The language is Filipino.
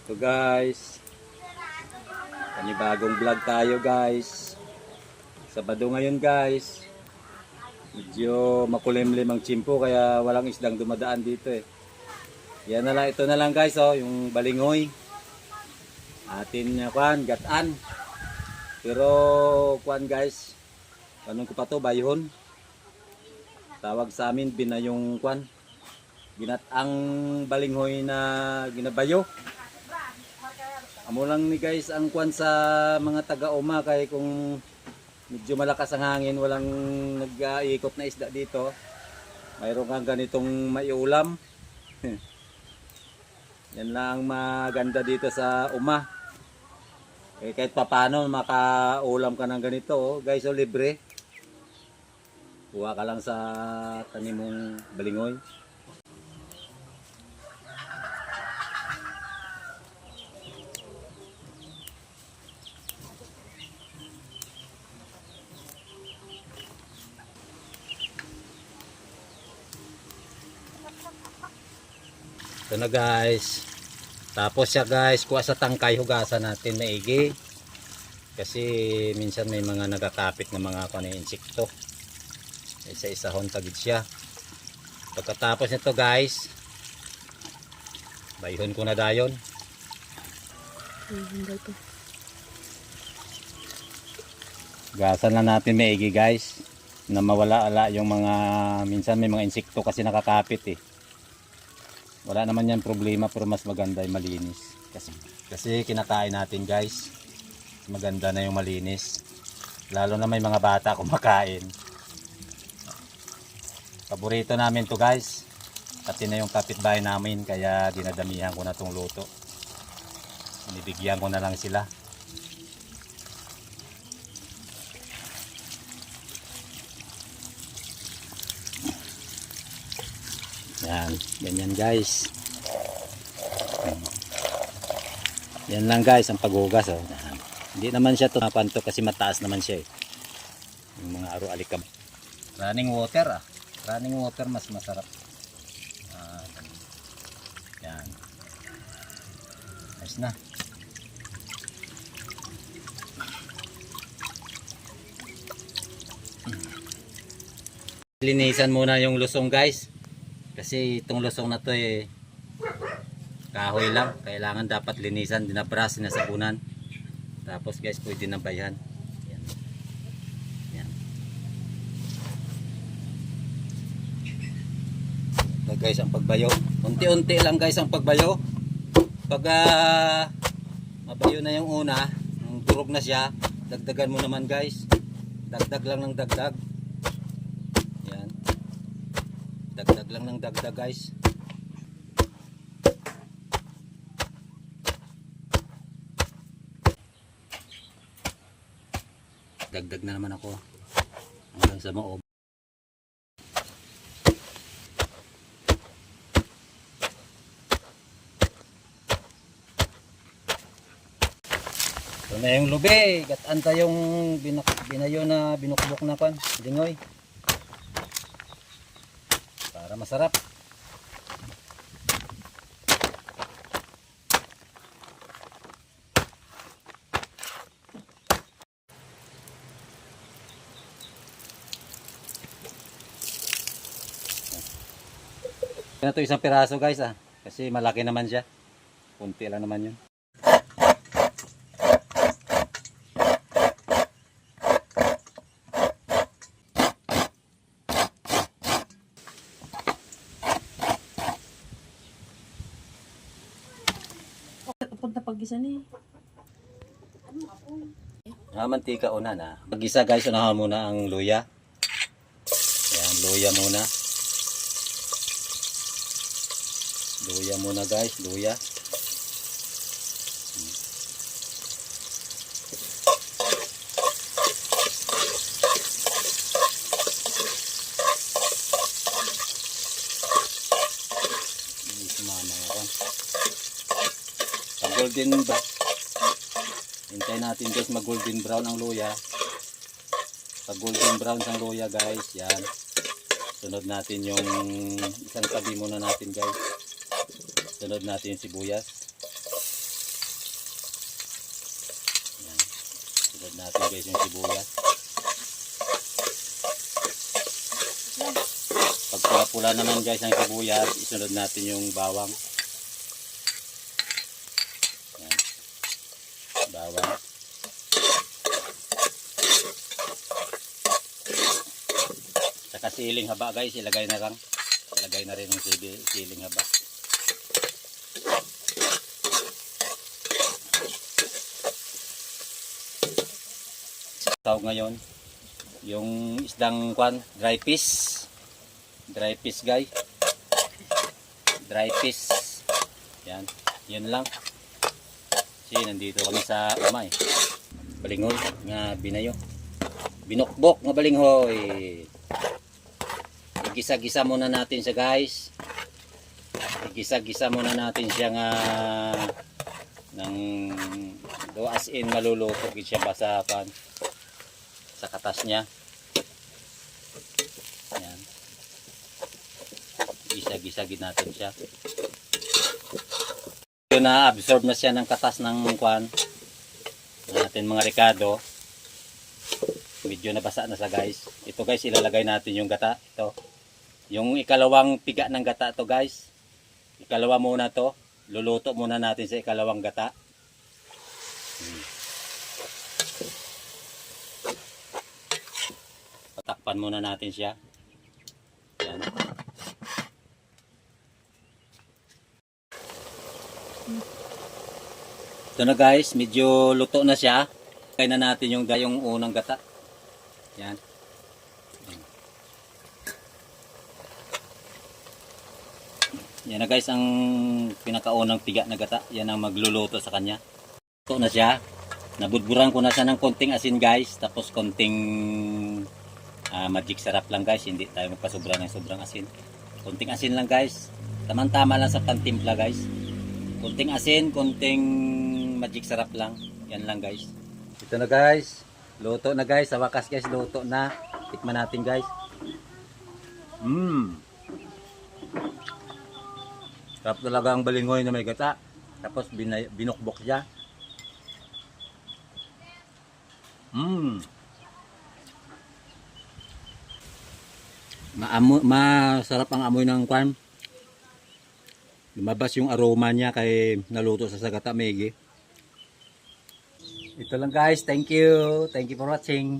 So guys, panibagong vlog tayo guys. Sabado ngayon guys. Medyo makulimlim ang tsimpo kaya walang isdang dumadaan dito eh. Yan na lang, ito na lang guys oh, yung balingoy. Atin kuan, gataan. Pero kuan guys, anong ko pa to, bayhon. Tawag sa amin binayong kuan. Ginatang balinghoy na ginabayo. Amo lang ni guys ang kuan sa mga taga-uma kay kung medyo malakas ang hangin, walang nag-iikot na isda dito. Mayroon kang ganitong maiulam. Yan lang maganda dito sa uma. Eh, kahit papano makaulam ka ng ganito, oh. Guys, oh, libre. Kuha ka lang sa tanim mong balingoy. Ito na guys. Tapos siya guys, kuha sa tangkay, hugasan natin maigi. Kasi minsan may mga nagakapit na mga insekto. Isa-isahon tagid siya. Pagkatapos nito guys, bayhon ko na dayon. Hugasan na natin maigi guys. Na mawala-ala yung mga, minsan may mga insekto kasi nakakapit eh. Wala naman yan problema pero mas maganda yung malinis. Kasi kinakain natin guys. Maganda na yung malinis. Lalo na may mga bata kumakain. Paborito namin to guys. Pati na yung kapitbahay namin kaya dinadamihan ko na tong luto. Binibigyan ko na lang sila. Yan, ganyan guys. Yan lang guys ang paghugas oh. Hindi naman siya tumapanto kasi mataas naman siya eh. Yung mga aro-alikab. Running water ah. Running water mas masarap. Yan. Ayos na. Linisan muna yung lusong guys. Kasi itong lusong na to eh kahoy lang, kailangan dapat linisan, dinabras, sinasabunan. Tapos guys, pwede na bayhan. Yan. Yan. Ito guys ang pagbayo. Unti-unti lang guys ang pagbayo. Pag mabayo na yung una, durog na siya, dagdagan mo naman guys. Dagdag lang ng dagdag. Yan. Dagdag lang ng dagdag guys. Dagdag na naman ako hanggang sa moob. Ito na yung lubi. Gataan tayong binayo na binukbok na kan, lingoy. Para masarap. Ito na isang piraso guys ah. Kasi malaki naman siya. Kunti lang naman yun. Punta pag-gisa ni. Mantika una na. Pag-isa guys, unahan muna ang luya. Yan, luya muna. Luya muna guys, luya. Hindi sumama ako. Pag golden brown. Hintayin natin guys mag golden brown ang luya. Pag golden brown ang luya guys, yan. Sunod natin yung isang tabi muna natin guys. Sunod natin yung sibuyas. Sunod natin guys yung sibuyas. Pag pula-pula naman guys ang sibuyas, isunod natin yung bawang. Yan. Bawang. Saka siling haba guys, ilagay na lang. Ilagay na rin yung siling haba. Tawag ngayon yung isdang kwan, dry fish. Dry fish guys. Dry fish. Yan, yun lang. Kasi nandito kami sa umay. Balinghoy nga binayo. Binokbok nga balinghoy. Igisa-gisa muna natin siya guys. Igisa-gisa muna natin siya nga ng do as in maluluto siya basa pan sa katas niya. Yan. Gisa-gisagin natin siya. Yun na absorb na siya ng katas ng kwan natin mga rekado. Medyo nabasa na sa guys. Ito guys, ilalagay natin yung gata. Ito. Yung ikalawang piga ng gata to guys. Ikalawa muna to. Luluto muna natin sa ikalawang gata. Patakpan muna natin siya. Yan. Ito na guys, medyo luto na siya. Kaya na natin yung unang gata. Yan. Yan na guys ang pinakaunang piga na gata. Yan ang magluluto sa kanya. Luto na siya. Nabudburan ko na siya ng konting asin guys. Tapos konting magic sarap lang guys. Hindi tayo magpasobra ng sobrang asin. Konting asin lang guys. Tamang-tama lang sa pantimpla guys. Konting asin, konting magic sarap lang. Yan lang guys. Ito na guys. Luto na guys. Sa wakas guys, luto na. Tikman natin guys. Sarap talaga ang balinghoy na may gata. Tapos binukbok siya. Masarap ang amoy ng kwan. Lumabas yung aroma niya kay naluto sa gata megi. Ito lang guys. Thank you. Thank you for watching.